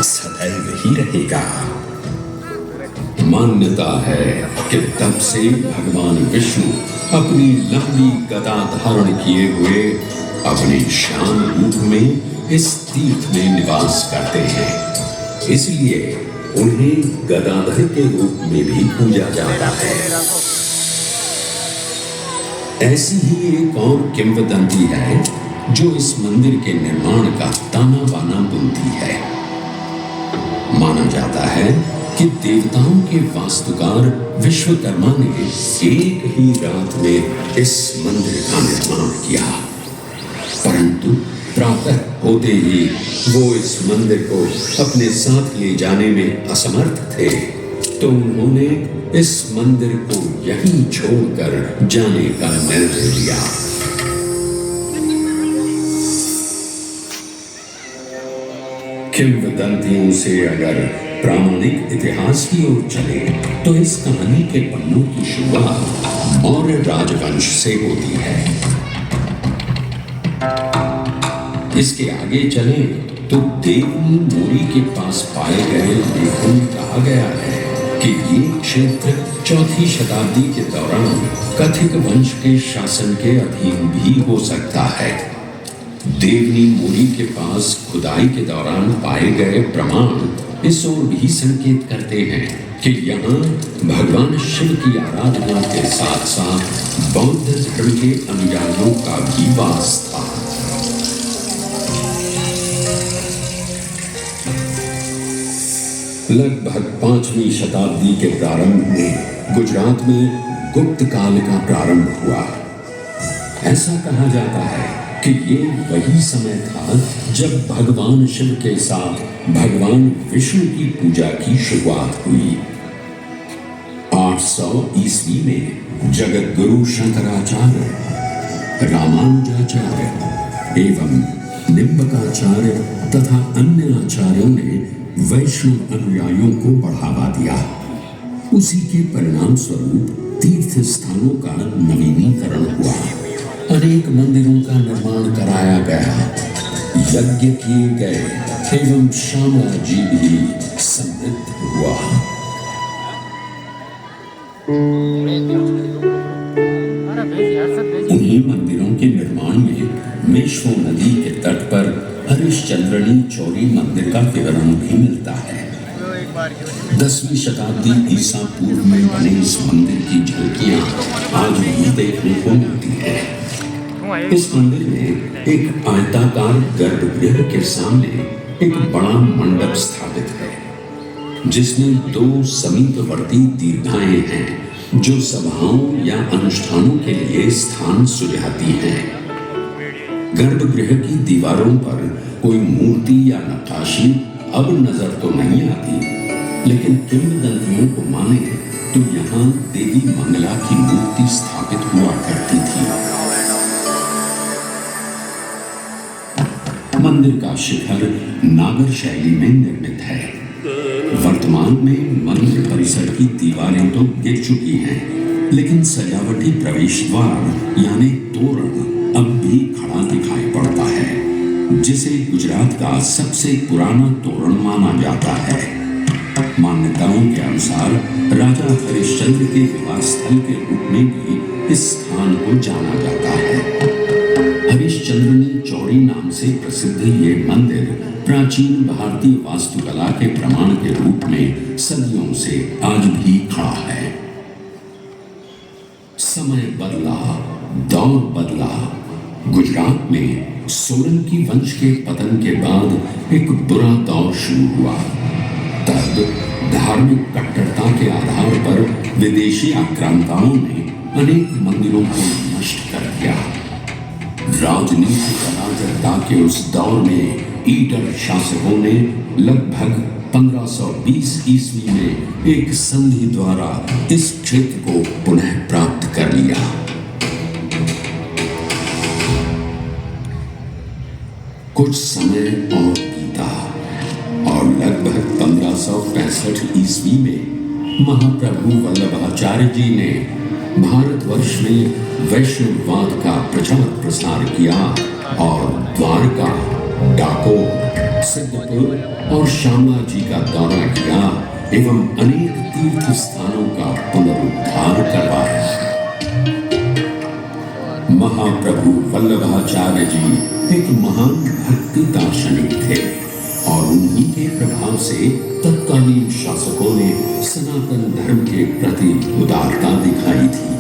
सदैव ही रहेगा। मान्यता है कि तब से भगवान विष्णु अपनी लंबी गदा धारण किए हुए अपने श्याम रूप में इस तीर्थ में निवास करते हैं, इसलिए उन्हें गदाधर के रूप में भी पूजा जाता है। ऐसी ही एक और किंवदंती है जो इस मंदिर के निर्माण का ताना बाना बुनती है। माना जाता है कि देवताओं के वास्तुकार विश्वकर्मा ने एक ही रात में इस मंदिर का निर्माण किया, परंतु प्रातः होते ही वो इस मंदिर को अपने साथ ले जाने में असमर्थ थे, तो उन्होंने इस मंदिर को यहीं छोड़कर जाने का निर्णय लिया। किंवदंतियों से अगर प्रामाणिक इतिहास की ओर चले तो इस कहानी के पन्नों की शुरुआत मौर्य राजवंश से होती है। इसके आगे चले तो देवनी मोरी के पास पाए गए लेखों में कहा गया है कि ये क्षेत्र 4वीं शताब्दी के दौरान कथिक वंश के शासन के अधीन भी हो सकता है। देवनी मोरी के पास खुदाई के दौरान पाए गए प्रमाण इस ओर भी संकेत करते हैं कि यहाँ भगवान शिव की आराधना के साथ साथ बौद्ध धर्म के अनुयायियों का भी वास था। लगभग 5वीं शताब्दी के प्रारंभ में गुजरात में गुप्त काल का प्रारंभ हुआ। ऐसा कहा जाता है कि ये वही समय था जब भगवान शिव के साथ भगवान विष्णु की पूजा की शुरुआत हुई। 800 ईस्वी में जगत गुरु शंकराचार्य, रामानुजाचार्य एवं निम्बकाचार्य तथा अन्य आचार्यों ने वैष्णव अनुयायियों को बढ़ावा दिया। उसी के परिणाम स्वरूप तीर्थ स्थानों का नवीनीकरण हुआ, अनेक मंदिरों का निर्माण कराया गया, यज्ञ किए गए एवं श्यामला जी भी समृद्ध हुआ। उन्हीं मंदिरों के निर्माण में मेश्वो नदी के तट पर हरिश्चंद्रनी चौरी मंदिर का विवरण भी मिलता है। 10वीं शताब्दी ईसा पूर्व में बने इस मंदिर की झलकियां आज भी देखने को मिलती है। इस मंदिर में एक आयताकार गर्भगृह के सामने एक बड़ा मंडप स्थापित है, जिसमें 2 समीपवर्ती दीर्घाएं हैं जो सभाओं या अनुष्ठानों के लिए स्थान सुझाती हैं। गर्भगृह की दीवारों पर कोई मूर्ति या नक्काशी अब नजर तो नहीं आती, लेकिन किंवदंतियों को माने तो यहाँ देवी मंगला की मूर्ति स्थापित हुआ करती थी। मंदिर का शिखर नागर शैली में निर्मित है। वर्तमान में मंदिर परिसर की दीवारें तो गिर चुकी हैं, लेकिन सजावटी प्रवेश द्वार यानी तोरण अब भी खड़ा दिखाई पड़ता है, जिसे गुजरात का सबसे पुराना तोरण माना जाता है। मान्यताओं के अनुसार राजा हरिश्चंद्र के विवाह स्थल के रूप में भी इस स्थान को जाना जाता है। हरिश्चंद्रनी चौरी नाम से प्रसिद्ध ये मंदिर प्राचीन भारतीय वास्तुकला के प्रमाण के रूप में सदियों से आज भी खड़ा है। समय बदला, दौर बदला। गुजरात में सोलंकी वंश के पतन के बाद एक बुरा दौर शुरू हुआ। तब धार्मिक कट्टरता के आधार पर विदेशी आक्रांताओं ने अनेक मंदिरों को नष्ट कर दिया। राजनीतिक अराजकता के उस दौर में ईडर शासकों ने लगभग 1520 ईस्वी में एक संधि द्वारा इस क्षेत्र को पुनः प्राप्त कर लिया। कुछ समय और बीता और लगभग 1565 ईस्वी में महाप्रभु वल्लभाचार्य जी ने भारतवर्ष में वैष्णववाद का प्रचार प्रसार किया और द्वारका, डाकोर, सिद्धपुर और श्यामला जी का दौरा किया एवं अनेक तीर्थ स्थानों का पुनरुद्धार करवाया। महाप्रभु वल्लभाचार्य जी एक महान भक्ति दार्शनिक थे और उन्हीं के प्रभाव से तत्कालीन शासकों ने सनातन धर्म के प्रति उदारता दिखाई थी।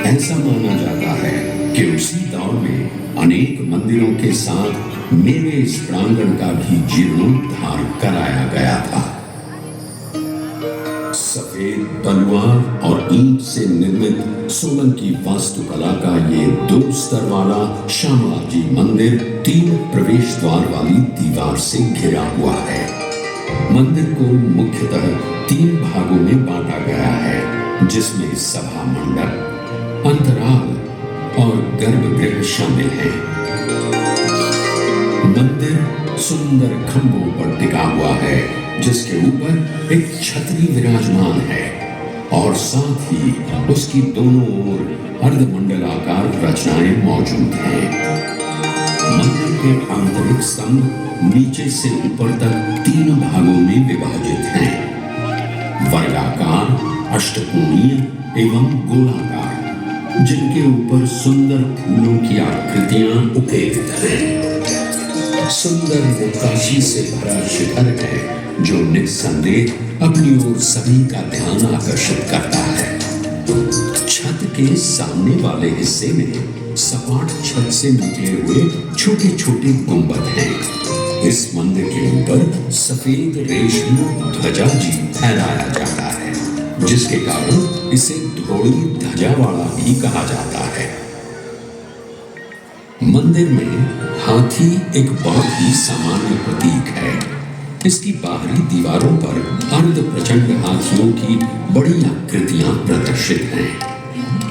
ऐसा माना जाता है कि उसी दौर में अनेक मंदिरों के साथ मेरे इस प्रांगण का भी जीर्णोद्धार कराया गया था। सफेद तलवार और ईंट से निर्मित सोलंकी वास्तुकला का ये 2 स्तर वाला श्यामला जी मंदिर 3 प्रवेश द्वार वाली दीवार से घिरा हुआ है। मंदिर को मुख्यतः 3 भागों में बांटा गया है, जिसमें सभा मंडप, अंतराल और गर्भगृह शामिल है। मंदिर सुंदर खंभों पर टिका हुआ है, जिसके ऊपर एक छतरी विराजमान है और साथ ही उसकी दोनों ओर अर्धमंडलाकार रचनाएं मौजूद हैं। मंदिर के आंतरिक स्तंभ नीचे से ऊपर तक 3 भागों में विभाजित हैं, वर्गाकार, अष्टकोणीय एवं गोलाकार, जिनके ऊपर सुंदर फूलों की आकृतियां उकेरित हैं। सुंदर नक्काशी से भरा शिखर है जो निस्संदेह अपनी ओर सभी का ध्यान आकर्षित करता है। छत के सामने वाले हिस्से में सपाट छत से निकले हुए छोटे छोटे गुंबद हैं। इस मंदिर के ऊपर सफेद रेशमी ध्वजा जी फहराया जाता है, जिसके कारण इसे ध्रोणी ध्वजा वाला भी कहा जाता है। मंदिर में हाथी एक बहुत ही सामान्य प्रतीक है। इसकी बाहरी दीवारों पर अर्ध प्रचंड हाथियों की बड़ी आकृतियां प्रदर्शित हैं।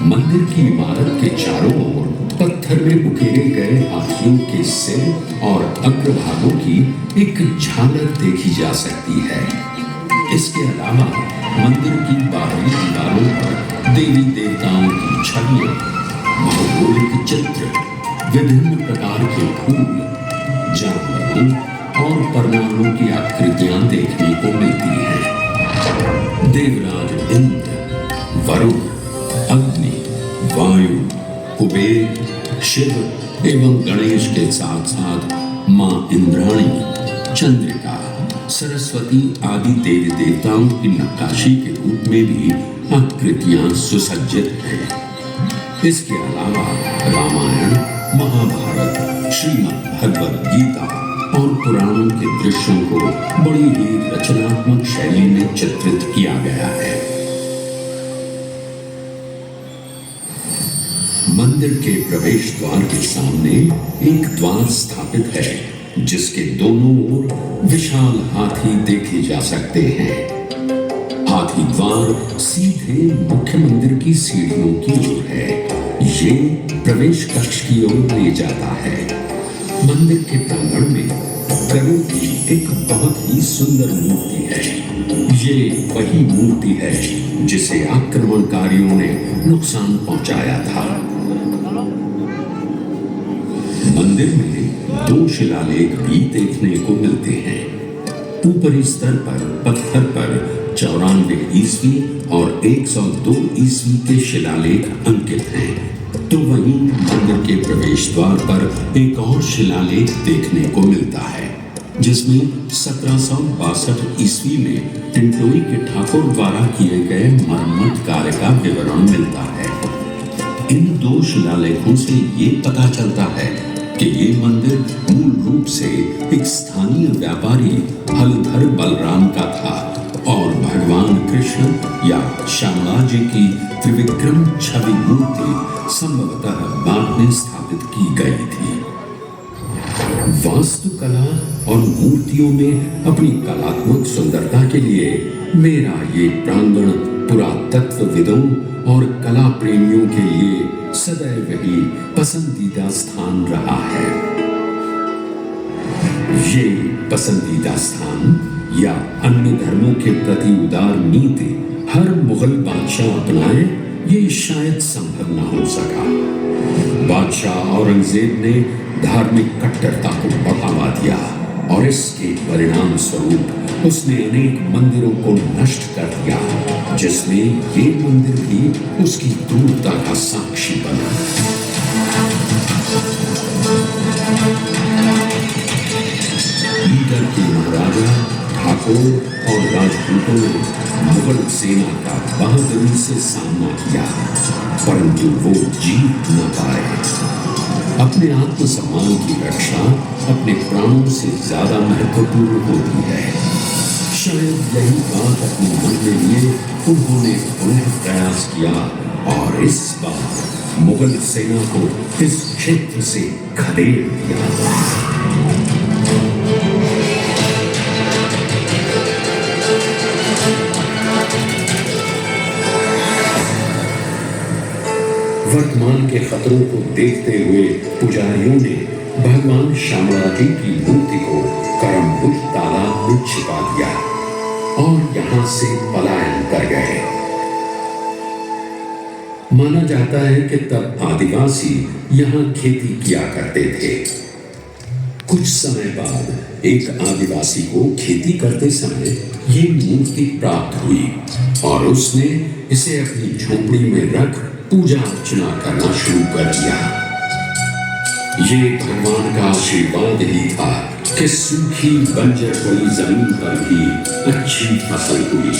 मंदिर की इमारत के चारों ओर पत्थर में उकेरे गए हाथियों के सिर और अग्रभागों की एक झालर देखी जा सकती है। इसके अलावा मंदिर की बाहरी दीवारों पर देवी देवताओं की छवियां, भौगोलिक चित्र, विभिन्न प्रकार के फूल, जानवरों और परमाणुओं की आकृतियां देखने को मिलती हैं। देवराज इंद्र, वरुण, अग्नि, वायु, कुबेर, शिव एवं गणेश के साथ साथ मां इंद्राणी, चंद्रिका, सरस्वती आदि देवी देवताओं की नक्काशी के रूप में भी आकृतियां सुसज्जित हैं। इसके अलावा रामायण, महाभारत, श्रीमद् भगवद गीता और पुराणों के दृश्यों को बड़ी ही रचनात्मक शैली में चित्रित किया गया है। मंदिर के प्रवेश द्वार के सामने एक द्वार स्थापित है, जिसके दोनों ओर विशाल हाथी देखे जा सकते हैं। हाथी द्वार सीधे मुख्य मंदिर की सीढ़ियों की ओर है। ये प्रवेश कक्ष की ओर ले जाता है। मंदिर के प्रांगण में गरुड़ की एक बहुत ही सुंदर मूर्ति है। ये वही मूर्ति है जिसे आक्रमणकारियों ने नुकसान पहुंचाया था। मंदिर में 2 शिलालेख भी देखने को मिलते हैं। ऊपरी स्तर पर पत्थर पर 94 ईस्वी और 102 ईस्वी के शिलालेख अंकित हैं। तो वहीं मंदिर के प्रवेश द्वार पर एक और शिलालेख देखने को मिलता है, जिसमें 1762 ईस्वी में टिंटोई के ठाकुर द्वारा किए गए मरम्मत कार्य का विवरण मिलता है। इन 2 शिलालेखों से ये पता चलता है कि ये मंदिर मूल रूप से एक स्थानीय व्यापारी हलधर बलराम का था और भगवान कृष्ण या श्यामला जी की त्रिविक्रम छवि मूर्ति संभवतः बाद में स्थापित की गई थी। वास्तुकला और मूर्तियों में अपनी कलात्मक सुंदरता के लिए मेरा ये प्रांगण पुरातत्वविदों और कला प्रेमियों के लिए सदैव ही पसंदीदा स्थान रहा है। ये पसंदीदा स्थान या अन्य धर्मों के प्रति उदार नीति हर मुगल बादशाह अपनाए ये शायद संभव न हो सका। बादशाह औरंगजेब ने धार्मिक कट्टरता को बढ़ावा दिया और इसके परिणाम स्वरूप उसने अनेक मंदिरों को नष्ट कर दिया, जिसमें ये मंदिर भी उसकी क्रूरता का साक्षी बना। ईडर के महाराजा, ठाकुर और राजपूतों ने मुगल सेना का बहादुरी से सामना किया, परंतु वो जीत न पाए। अपने आत्मसम्मान की रक्षा अपने प्राणों से ज्यादा महत्वपूर्ण होती है। शायद यही बात अपने मन में लिए उन्होंने पुनः प्रयास किया और इस बार मुगल सेना को इस क्षेत्र से खदेड़ दिया। वर्तमान के खतरों को देखते हुए पुजारियों ने भगवान श्यामला जी की मूर्ति को करमबुल तालाब में छिपा दिया और यहाँ से पलायन कर गए। माना जाता है कि तब आदिवासी यहाँ खेती किया करते थे। कुछ समय बाद एक आदिवासी को खेती करते समय ये मूर्ति प्राप्त हुई और उसने इसे अपनी झोपड़ी में रख पूजा अर्चना करना शुरू कर दिया। ये भगवान का आशीर्वाद ही था कि सूखी बंजर पड़ी जमीन पर भी अच्छी फसल हुई।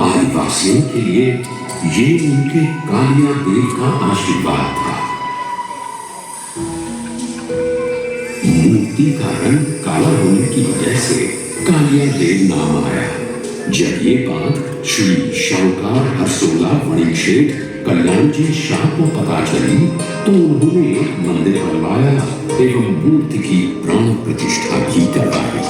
आदिवासियों के लिए ये उनके कालिया देव का आशीर्वाद था। मूर्ति का रंग काला होने की वजह से कालिया देव नाम आया। जब ये बात श्री शाहूकार हरसोला वणिक कल्याण जी शाह को पता चली तो उन्होंने एक मंदिर बनवाया एवं मूर्ति की प्राण प्रतिष्ठा भी करवाई।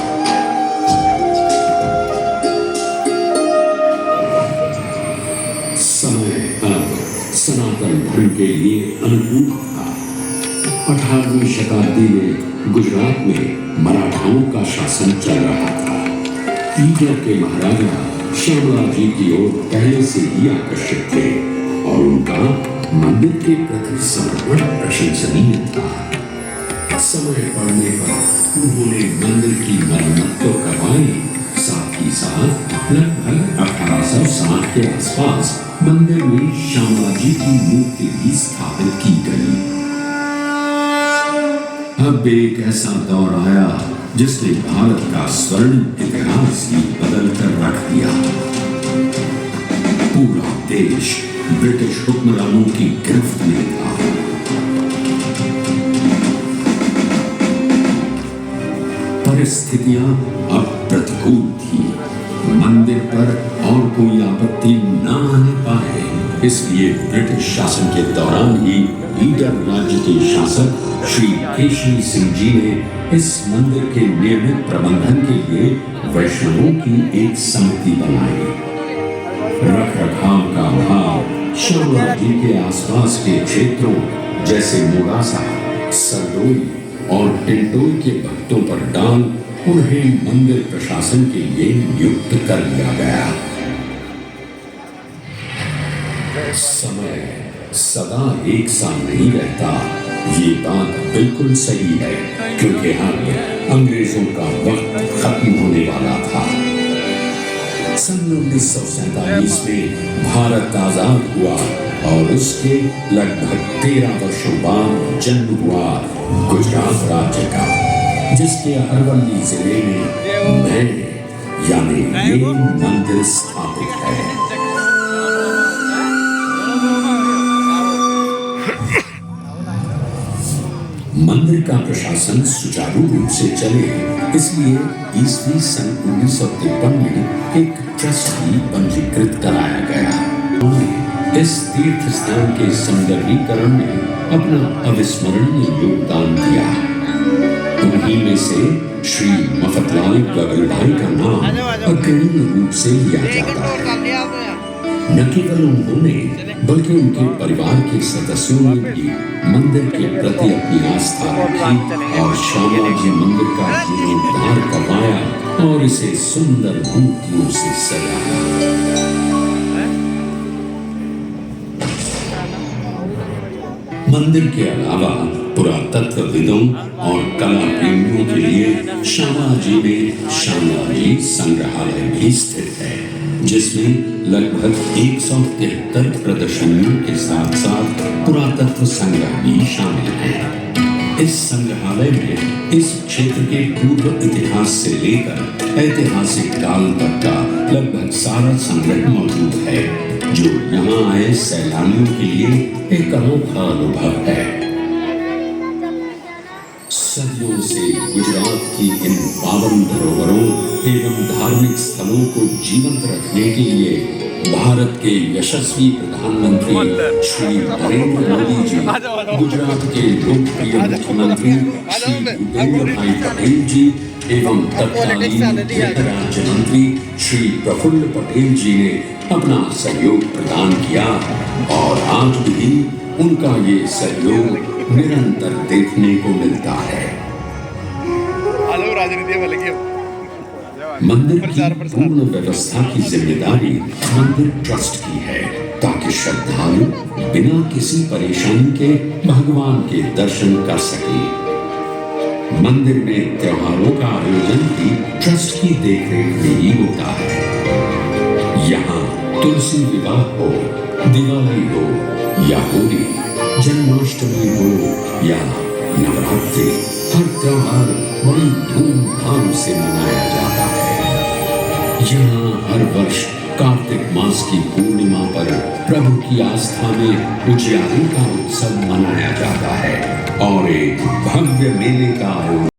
समय अब सनातन धर्म के लिए अनुकूल था। 18वीं शताब्दी में गुजरात में मराठाओं का शासन चल रहा था। ईडर के महाराजा श्यामला जी की ओर पहले से ही आकर्षित थे और उनका मंदिर के प्रति समर्पण प्रशंसनीय था। समय पड़ने पर उन्होंने मंदिर की मरम्मत तो करवाई, साथ ही साथ लगभग 1860 के आसपास मंदिर में श्यामला जी की मूर्ति भी स्थापित की गई। अब एक ऐसा दौर आया जिसने भारत का स्वर्णिम इतिहास ही बदल कर रख दिया। पूरा देश ब्रिटिश हुक्मरानों की गिरफ्त में था। परिस्थितियां अब प्रतिकूल थी। मंदिर पर और कोई आपत्ति न आने पाए, इसलिए ब्रिटिश शासन के दौरान ही ईडर राज्य के शासक श्री केशरी सिंह जी ने इस मंदिर के नियमित प्रबंधन के लिए वैष्णवों की एक समिति बनाई। रख रखाव का अभाव श्यामला जी के आसपास के क्षेत्रों जैसे मोडासा, सरदोई और टिंटोई के भक्तों पर डाल उन्हें मंदिर प्रशासन के लिए नियुक्त कर लिया गया। समय सदा एक सा नहीं रहता, ये बात बिल्कुल सही है, क्योंकि अब अंग्रेजों का वक्त खत्म होने वाला था। सन 1947 में भारत आजाद हुआ और उसके लगभग 13 वर्षों बाद जन्म हुआ गुजरात राज्य का, जिसके अरवल्ली जिले में नए यानी ये मंदिर स्थापित है। मंदिर का प्रशासन सुचारू रूप से चले, इसलिए ईस्वी सन 1953 में एक ट्रस्ट भी पंजीकृत कराया गया। उन्होंने इस तीर्थ स्थान के सौंदर्यीकरण में अपना अविस्मरणीय योगदान दिया। उन्हीं में से श्री मफतलाल गगलभाई का नाम अग्रणी रूप से लिया जाता है। न केवल उन्होंने बल्कि उनके परिवार के सदस्यों ने भी मंदिर के प्रति अपनी आस्था रखी और श्यामला जी मंदिर का जीर्णोद्धार करवाया और इसे सुंदर मूर्तियों से सजाया। मंदिर के अलावा पुरातत्वविदों और कला प्रेमियों के लिए श्यामाजी में श्यामाजी संग्रहालय भी स्थित है, जिसमें लगभग 173 प्रदर्शनियों के साथ साथ पुरातत्व संग्रह भी शामिल है। इस संग्रहालय में इस क्षेत्र के पूर्व इतिहास से लेकर ऐतिहासिक काल तक का लगभग सारा संग्रह मौजूद है, जो यहाँ आए सैलानियों के लिए एक अनोखा अनुभव है। सदियों से गुजरात की इन पावन धरोहरों एवं धार्मिक स्थलों को जीवंत रखने के लिए भारत के यशस्वी प्रधानमंत्री श्री नरेंद्र मोदी जी, गुजरात के लोकप्रिय मुख्यमंत्री श्री भूपेंद्र भाई पटेल जी एवं तत्कालीन गृह राज्य मंत्री श्री प्रफुल्ल पटेल जी ने अपना सहयोग प्रदान किया और आज भी उनका ये सहयोग निरंतर देखने को मिलता है। मंदिर की पूर्ण व्यवस्था की जिम्मेदारी मंदिर ट्रस्ट की है, ताकि श्रद्धालु बिना किसी परेशानी के भगवान के दर्शन कर सके। मंदिर में त्योहारों का आयोजन भी ट्रस्ट की देखरेख में ही होता है। यहाँ तुलसी विवाह हो, दिवाली हो या होली, जन्माष्टमी हो या नवरात्रि, हर त्योहार बड़ी धूमधाम से मनाया जाता है। यहाँ हर वर्ष कार्तिक मास की पूर्णिमा पर प्रभु की आस्था में उजियारे का उत्सव मनाया जाता है और एक भव्य मेले का आयोजन